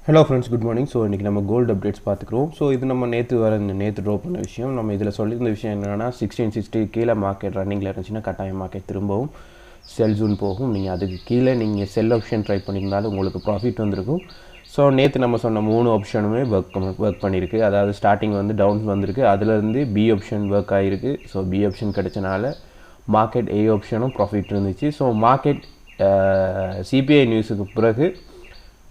Hello friends, good morning. So இன்னைக்கு நம்ம gold updates பார்த்துக்கிறோம். ஸோ இது நம்ம நேற்று ட்ரா பண்ண விஷயம். நம்ம இதில் சொல்லியிருந்த விஷயம் என்னென்னா 1660 கீழே மார்க்கெட் ரன்னிங்கில் இருந்துச்சுன்னா கட்டாயம் மார்க்கெட் திரும்பவும் செல் ஜூன் போகும். நீங்கள் அதுக்கு கீழே நீங்கள் செல் ஆப்ஷன் ட்ரை பண்ணியிருந்தாலும் உங்களுக்கு ப்ராஃபிட் வந்திருக்கும். ஸோ நேற்று நம்ம சொன்ன 3 ஆப்ஷனுமே ஒர்க் பண்ணியிருக்கு. அதாவது ஸ்டார்டிங் வந்து டவுன் வந்திருக்கு, அதுலேருந்து பி ஆப்ஷன் ஒர்க் ஆகிருக்கு. ஸோ பி ஆப்ஷன் கிடைச்சனால மார்க்கெட் ஏ ஆப்ஷனும் ப்ராஃபிட் இருந்துச்சு. ஸோ மார்க்கெட் சிபிஐ நியூஸுக்கு பிறகு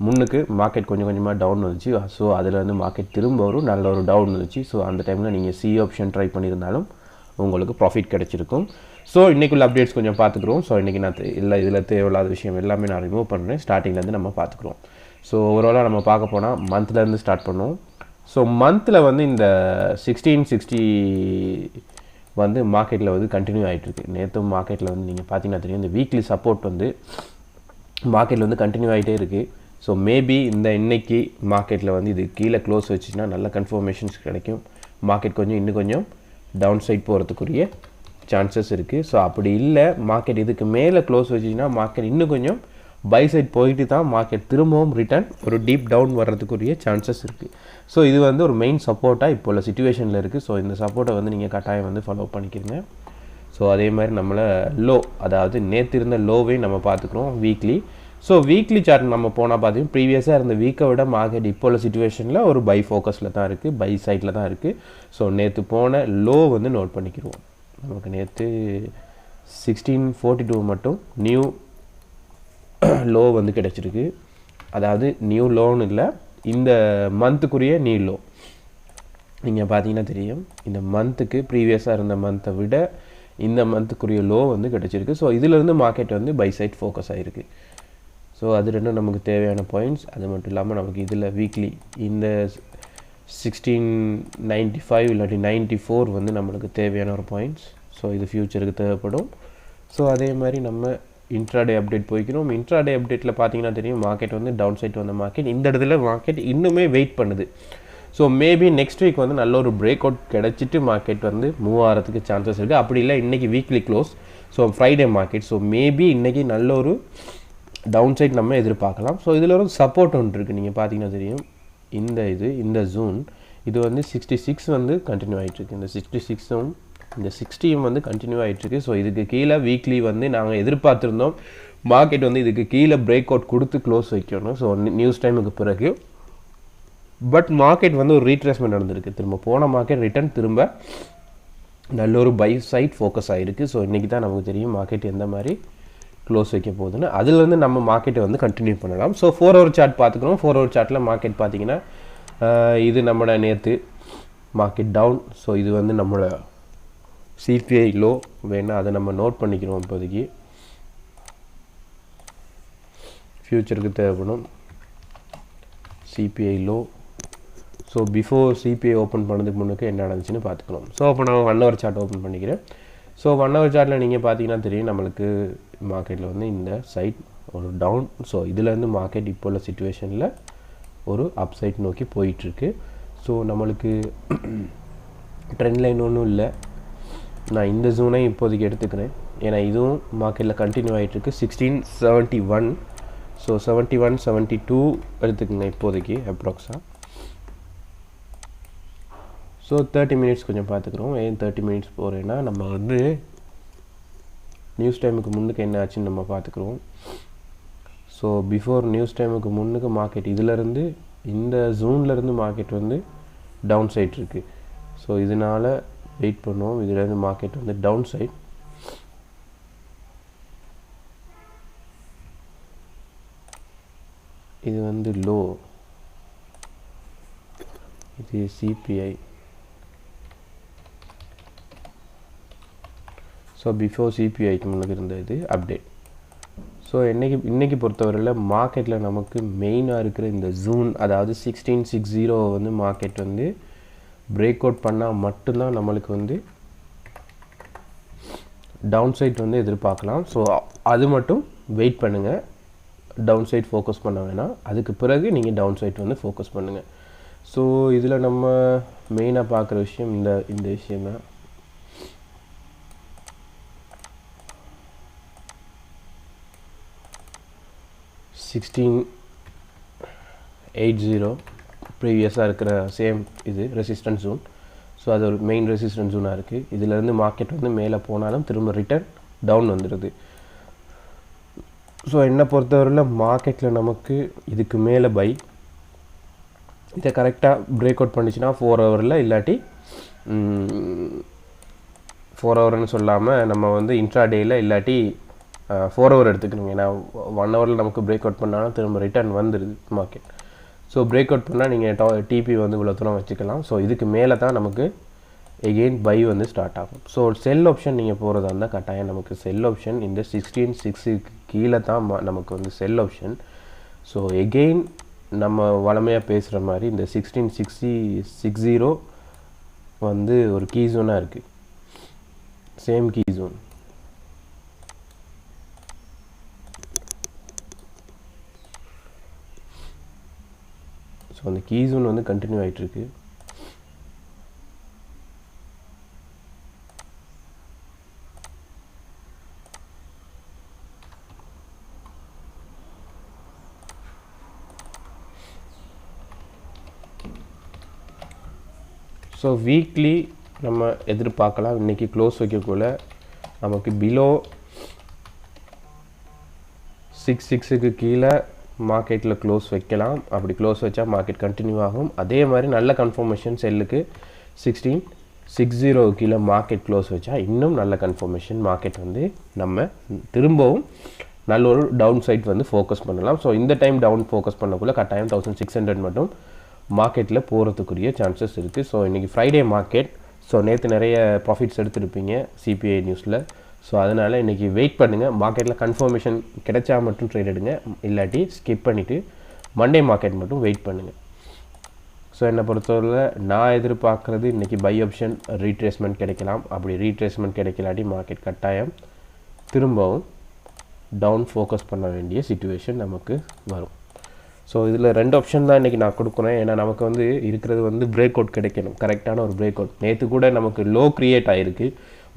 முன்னுக்கு மார்க்கெட் கொஞ்சம் கொஞ்சமாக டவுன் வந்துச்சு. ஸோ அதில் வந்து மார்க்கெட் திரும்ப வரும் நல்ல ஒரு டவுன் வந்துச்சு. ஸோ அந்த டைமில் நீங்கள் சி ஆப்ஷன் ட்ரை பண்ணியிருந்தாலும் உங்களுக்கு ப்ராஃபிட் கிடச்சிருக்கும். ஸோ இன்றைக்குள்ள அப்டேட்ஸ் கொஞ்சம் பார்த்துக்குறோம். ஸோ இன்றைக்கி நான் இதில் தேவையில்லாத விஷயம் எல்லாமே நான் ரிமூவ் பண்ணுறேன். ஸ்டார்டிங்லேருந்து நம்ம பார்த்துக்குறோம். ஸோ ஓவராலாக நம்ம பார்க்க போனால் மந்த்லேருந்து ஸ்டார்ட் பண்ணுவோம். ஸோ மந்தில் வந்து இந்த 1660 வந்து மார்க்கெட்டில் வந்து கண்டினியூ ஆகிட்டுருக்கு. நேற்று மார்க்கெட்டில் வந்து நீங்கள் பார்த்தீங்கன்னா தெரியும், இந்த வீக்லி சப்போர்ட் வந்து மார்க்கெட்டில் வந்து கண்டினியூ ஆகிட்டே இருக்குது. ஸோ மேபி இன்னைக்கு மார்க்கெட்டில் வந்து இது கீழே க்ளோஸ் வச்சுன்னா நல்ல கன்ஃபர்மேஷன்ஸ் கிடைக்கும். மார்க்கெட் இன்னும் கொஞ்சம் டவுன் சைட் போகிறதுக்குரிய சான்சஸ் இருக்குது. ஸோ அப்படி இல்லை, மார்க்கெட் இதுக்கு மேலே க்ளோஸ் வச்சுன்னா மார்க்கெட் இன்னும் கொஞ்சம் பை சைட் போயிட்டு தான் மார்க்கெட் திரும்பவும் ரிட்டர்ன் ஒரு டீப் டவுன் வர்றதுக்குரிய சான்சஸ் இருக்குது. ஸோ இது வந்து ஒரு மெயின் சப்போர்ட்டாக இப்போ உள்ள சிச்சுவேஷனில் இருக்குது. ஸோ இந்த சப்போர்ட்டை வந்து நீங்கள் கட்டாயம் வந்து ஃபாலோ பண்ணிக்கிறீங்க. ஸோ அதே மாதிரி நம்மளை லோ, அதாவது நேற்று இருந்த லோவையும் நம்ம பார்த்துக்குறோம் வீக்லி. ஸோ வீக்லி சார்ட் நம்ம போனால் பார்த்தீங்கன்னா ப்ரீவியஸாக இருந்த வீக்கை விட மார்க்கெட் இப்போ உள்ள சிச்சுவேஷனில் ஒரு பை ஃபோக்கஸில் தான் இருக்குது, பை சைட்டில் தான் இருக்குது. ஸோ நேற்று போன லோ வந்து நோட் பண்ணிக்கிடுவோம். நமக்கு நேற்று 1642 மட்டும் நியூ லோ வந்து கிடச்சிருக்கு. அதாவது நியூ லோன்னு இல்லை, இந்த மந்த்துக்குரிய நியூ லோ. நீங்கள் பார்த்தீங்கன்னா தெரியும், இந்த மந்த்துக்கு ப்ரீவியஸாக இருந்த மந்த்தை விட இந்த மந்த்துக்குரிய லோ வந்து கிடச்சிருக்கு. ஸோ இதிலேருந்து மார்க்கெட் வந்து பை சைட் ஃபோக்கஸ் ஆகிருக்கு. ஸோ அது ரெண்டும் நமக்கு தேவையான பாயிண்ட்ஸ். அது மட்டும் இல்லாமல் நமக்கு இதில் வீக்லி இந்த 1695 இல்லாட்டி 94 வந்து நம்மளுக்கு தேவையான ஒரு பாயிண்ட்ஸ். ஸோ இது ஃப்யூச்சருக்கு தேவைப்படும். ஸோ அதே மாதிரி நம்ம இன்ட்ராடே அப்டேட் போய்க்கிறோம். இன்ட்ராடே அப்டேட்டில் பார்த்தீங்கன்னா தெரியும், மார்க்கெட் வந்து டவுன் சைட் வந்த மார்க்கெட் இந்த இடத்துல மார்க்கெட் இன்னுமே வெயிட் பண்ணுது. ஸோ மேபி நெக்ஸ்ட் வீக் வந்து நல்ல ஒரு பிரேக் அவுட் கிடச்சிட்டு மார்க்கெட் வந்து மூவ் ஆகிறதுக்கு சான்சஸ் இருக்குது. அப்படி இல்லை, இன்றைக்கி weekly close, so Friday market. So maybe இன்றைக்கி நல்ல ஒரு டவுன் சைட் நம்ம எதிர்பார்க்கலாம். ஸோ இதில் ஒரு சப்போர்ட் ஒன்று இருக்குது. நீங்கள் பார்த்தீங்கன்னா தெரியும், இந்த ஜூன் இது வந்து 66 வந்து கண்டினியூ ஆகிட்டுருக்கு. இந்த 66ம் இந்த 60யும் வந்து கண்டினியூ ஆகிட்டுருக்கு. ஸோ இதுக்கு கீழே வீக்லி வந்து நாங்கள் எதிர்பார்த்துருந்தோம் மார்க்கெட் வந்து இதுக்கு கீழே பிரேக் அவுட் கொடுத்து க்ளோஸ் வைக்கணும். ஸோ நியூஸ் டைமுக்கு பிறகு பட் மார்க்கெட் வந்து ஒரு ரீட்ரேஸ்மெண்ட் நடந்திருக்கு. திரும்ப போன மார்க்கெட் ரிட்டர்ன் திரும்ப நல்ல ஒரு பை சைட் ஃபோக்கஸ் ஆகிருக்கு. ஸோ இன்றைக்கி தான் நமக்கு தெரியும் மார்க்கெட் எந்த மாதிரி க்ளோஸ் வைக்க போகுதுன்னு. அதுலேருந்து நம்ம மார்க்கெட்டை வந்து கண்டினியூ பண்ணலாம். ஸோ 4 ஹவர் சார்ட் பார்த்துக்கிறோம். 4 ஹவர் சார்ட்டில் மார்க்கெட் பார்த்தீங்கன்னா இது நம்மளோட நேற்று மார்க்கெட் டவுன். ஸோ இது வந்து நம்மளோட சிபிஐ லோ வேணால் அதை நம்ம நோட் பண்ணிக்கிறோம். இப்போதைக்கு ஃப்யூச்சருக்கு தேவைப்படும் CBI low. So before CBI open பண்ணதுக்கு முன்னுக்கு என்ன நடந்துச்சுன்னு பார்த்துக்கணும். ஸோ அப்போ நான் 1 ஹவர் சார்ட் ஓப்பன் பண்ணிக்கிறேன். ஸோ 1 ஹவர் சார்ட்டில் நீங்கள் பார்த்தீங்கன்னா தெரியும், நம்மளுக்கு மார்க்கெட்டில் வந்து இந்த சைட் ஒரு டவுன். ஸோ இதுலேருந்து மார்க்கெட் இப்போ உள்ள சிச்சுவேஷனில் ஒரு அப் சைட் நோக்கி போயிட்டுருக்கு. ஸோ நம்மளுக்கு ட்ரெண்ட் லைன் ஒன்றும் இல்லை. நான் இந்த ஜூனை இப்போதைக்கு எடுத்துக்கிறேன், ஏன்னா இதுவும் மார்க்கெட்டில் கண்டினியூ ஆகிட்டுருக்கு. 1671, ஸோ 71 72 எடுத்துக்கோங்க இப்போதைக்கு அப்ராக்ஸாக. ஸோ 30 மினிட்ஸ் கொஞ்சம் பார்த்துக்குறோம். ஏன் 30 மினிட்ஸ் போகிறேன்னா, நம்ம வந்து நியூஸ் டைமுக்கு முன்னுக்கு என்ன ஆச்சுன்னு நம்ம பார்த்துக்குறோம். ஸோ பிஃபோர் நியூஸ் டைமுக்கு முன்னுக்கு மார்க்கெட் இதிலேருந்து இந்த ஜூன்லேருந்து மார்க்கெட் வந்து டவுன் சைட் இருக்குது. ஸோ இதனால் வெயிட் பண்ணுவோம். இதிலேருந்து மார்க்கெட் வந்து டவுன் சைட். இது வந்து லோ, இது சிபிஐ. ஸோ பிஃபோர் சிபிஐக்கு முன்னாடி இருந்த இது அப்டேட். ஸோ இன்றைக்கி பொறுத்தவரையில் மார்க்கெட்டில் நமக்கு மெயினாக இருக்கிற இந்த ஜூன், அதாவது 1660 வந்து மார்க்கெட் வந்து பிரேக் அவுட் பண்ணால் மட்டும்தான் நம்மளுக்கு வந்து டவுன் சைட் வந்து எதிர்பார்க்கலாம். ஸோ அது மட்டும் வெயிட் பண்ணுங்கள். டவுன் சைட் ஃபோக்கஸ் பண்ண வேணாம். அதுக்கு பிறகு நீங்கள் டவுன் சைட் வந்து ஃபோக்கஸ் பண்ணுங்கள். ஸோ இதில் நம்ம மெயினாக பார்க்குற விஷயம் இந்த விஷயம் தான். 80 ப்ரீவியஸாக இருக்கிற சேம் இது ரெசிஸ்டன்ஸ் ஜோன். ஸோ அது ஒரு மெயின் ரெசிஸ்டன்ஸ் ஜோனாக இருக்குது. இதிலேருந்து மார்க்கெட் வந்து மேலே போனாலும் திரும்ப ரிட்டர்ன் டவுன் வந்துடுது. ஸோ என்னை பொறுத்தவரையில் மார்க்கெட்டில் நமக்கு இதுக்கு மேலே பை, இதை கரெக்டாக பிரேக் அவுட் பண்ணிச்சுன்னா 4 ஹவரில், இல்லாட்டி 4 ஹவர்னு சொல்லாமல் நம்ம வந்து இன்ட்ராடேயில் இல்லாட்டி 4 ஹவர் எடுத்துக்கணுங்க. ஏன்னா 1 ஹவரில் நமக்கு பிரேக் அவுட் பண்ணாலும் திரும்ப ரிட்டர்ன் வந்துடுது மார்க்கெட். ஸோ பிரேக் அவுட் பண்ணால் நீங்கள் டிபி வந்து இவ்வளோ தூரம் வச்சுக்கலாம். ஸோ இதுக்கு மேலே தான் நமக்கு எகெயின் பை வந்து ஸ்டார்ட் ஆகும். ஸோ செல் ஆப்ஷன் நீங்கள் போகிறதா இருந்தால் கட்டாயம் நமக்கு செல் ஆப்ஷன் இந்த 16.6 கீழே தான் நமக்கு வந்து செல் ஆப்ஷன். ஸோ எகெயின் நம்ம வளமையாக பேசுகிற மாதிரி இந்த 16.60 வந்து ஒரு கீ ஜோனாக இருக்குது, சேம் கீ ஜோன். ஸோ அந்த கீ ஜோன் வந்து கண்டினியூ ஆகிட்டுருக்கு. ஸோ வீக்லி நம்ம எதிர்பார்க்கலாம். இன்றைக்கி க்ளோஸ் வைக்கக்குள்ள நமக்கு பிலோ 6.6க்கு கீழே மார்க்கெட்டில் க்ளோஸ் வைக்கலாம். அப்படி க்ளோஸ் வச்சா மார்க்கெட் கண்டினியூ ஆகும். அதே மாதிரி நல்ல கன்ஃபர்மேஷன் செல்லுக்கு 16.60 கீழே மார்க்கெட் க்ளோஸ் வச்சா இன்னும் நல்ல கன்ஃபர்மேஷன் மார்க்கெட் வந்து நம்ம திரும்பவும் நல்ல ஒரு டவுன் சைட் வந்து ஃபோக்கஸ் பண்ணலாம். ஸோ இந்த டைம் டவுன் ஃபோக்கஸ் பண்ணக்குள்ளே கட்டாயம் 1600 மட்டும் மார்க்கெட்டில் போகிறதுக்குரிய சான்சஸ் இருக்குது. ஸோ இன்றைக்கி ஃப்ரைடே மார்க்கெட். ஸோ நேற்று நிறைய ப்ராஃபிட்ஸ் எடுத்துருப்பீங்க சிபிஐ நியூஸில். ஸோ அதனால் இன்றைக்கி வெயிட் பண்ணுங்கள். மார்க்கெட்டில் கன்ஃபர்மேஷன் கிடைச்சா மட்டும் ட்ரேட் எடுங்க, இல்லாட்டி ஸ்கிப் பண்ணிவிட்டு மண்டே மார்க்கெட் மட்டும் வெயிட் பண்ணுங்கள். ஸோ என்னை பொறுத்தவரை நான் எதிர்பார்க்குறது இன்றைக்கி பை ஆப்ஷன் ரீட்ரேஸ்மெண்ட் கிடைக்கலாம். அப்படி ரீட்ரேஸ்மெண்ட் கிடைக்கலாட்டி மார்க்கெட் கட்டாயம் திரும்பவும் டவுன் ஃபோக்கஸ் பண்ண வேண்டிய சிச்சுவேஷன் நமக்கு வரும். ஸோ இதில் 2 ஆப்ஷன் தான் இன்றைக்கி நான் கொடுக்குறேன். ஏன்னா நமக்கு வந்து இருக்கிறது வந்து பிரேக் அவுட் கிடைக்கணும், கரெக்டான ஒரு பிரேக் அவுட். நேற்று கூட நமக்கு லோ க்ரியேட் ஆகிருக்கு.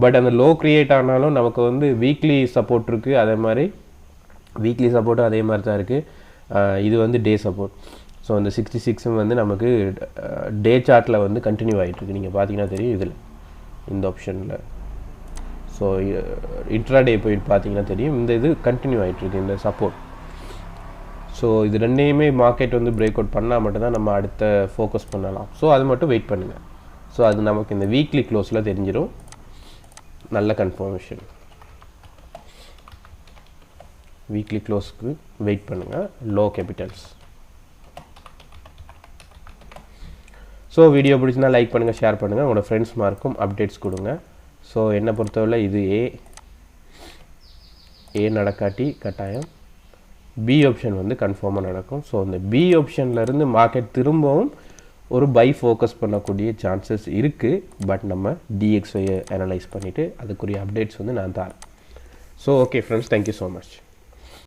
பட் அந்த லோ க்ரியேட் ஆனாலும் நமக்கு வந்து வீக்லி சப்போர்ட் இருக்குது. அதே மாதிரி வீக்லி சப்போர்ட்டும் அதே மாதிரி தான் இருக்குது. இது வந்து டே சப்போர்ட். ஸோ அந்த 66 வந்து நமக்கு டே சார்ட்டில் வந்து கண்டினியூ ஆகிட்டுருக்கு. நீங்கள் பார்த்தீங்கன்னா தெரியும் இதில் இந்த ஆப்ஷனில். ஸோ இன்ட்ராடே போயிட்டு பார்த்தீங்கன்னா தெரியும் இந்த இது கண்டினியூ ஆகிட்டுருக்கு இந்த சப்போர்ட். ஸோ இது ரெண்டையுமே மார்க்கெட் வந்து பிரேக் அவுட் பண்ணால் மட்டும்தான் நம்ம அடுத்த ஃபோக்கஸ் பண்ணலாம். ஸோ அது மட்டும் வெயிட் பண்ணுங்கள். ஸோ அது நமக்கு இந்த வீக்லி க்ளோஸில் தெரிஞ்சிடும். நல்ல கன்ஃபர்மேஷன் வீக்லி க்ளோஸ்க்கு வெயிட் பண்ணுங்கள். Low capitals. ஸோ வீடியோ பிடிச்சினா லைக் பண்ணுங்கள், ஷேர் பண்ணுங்கள், உங்களோட ஃப்ரெண்ட்ஸ் மார்க்கும் அப்டேட்ஸ் கொடுங்க. ஸோ என்னை பொறுத்தவரை இது ஏ நடக்காட்டி கட்டாயம் பி ஆப்ஷன் வந்து கன்ஃபார்மாக நடக்கும். ஸோ அந்த பி ஆப்ஷன்லேருந்து மார்க்கெட் திரும்பவும் ஒரு பை ஃபோக்கஸ் பண்ணக்கூடிய சான்சஸ் இருக்குது. பட் நம்ம DXYயை அனலைஸ் பண்ணிவிட்டு அதுக்குரிய அப்டேட்ஸ் வந்து நான் தரேன். So okay friends, thank you so much.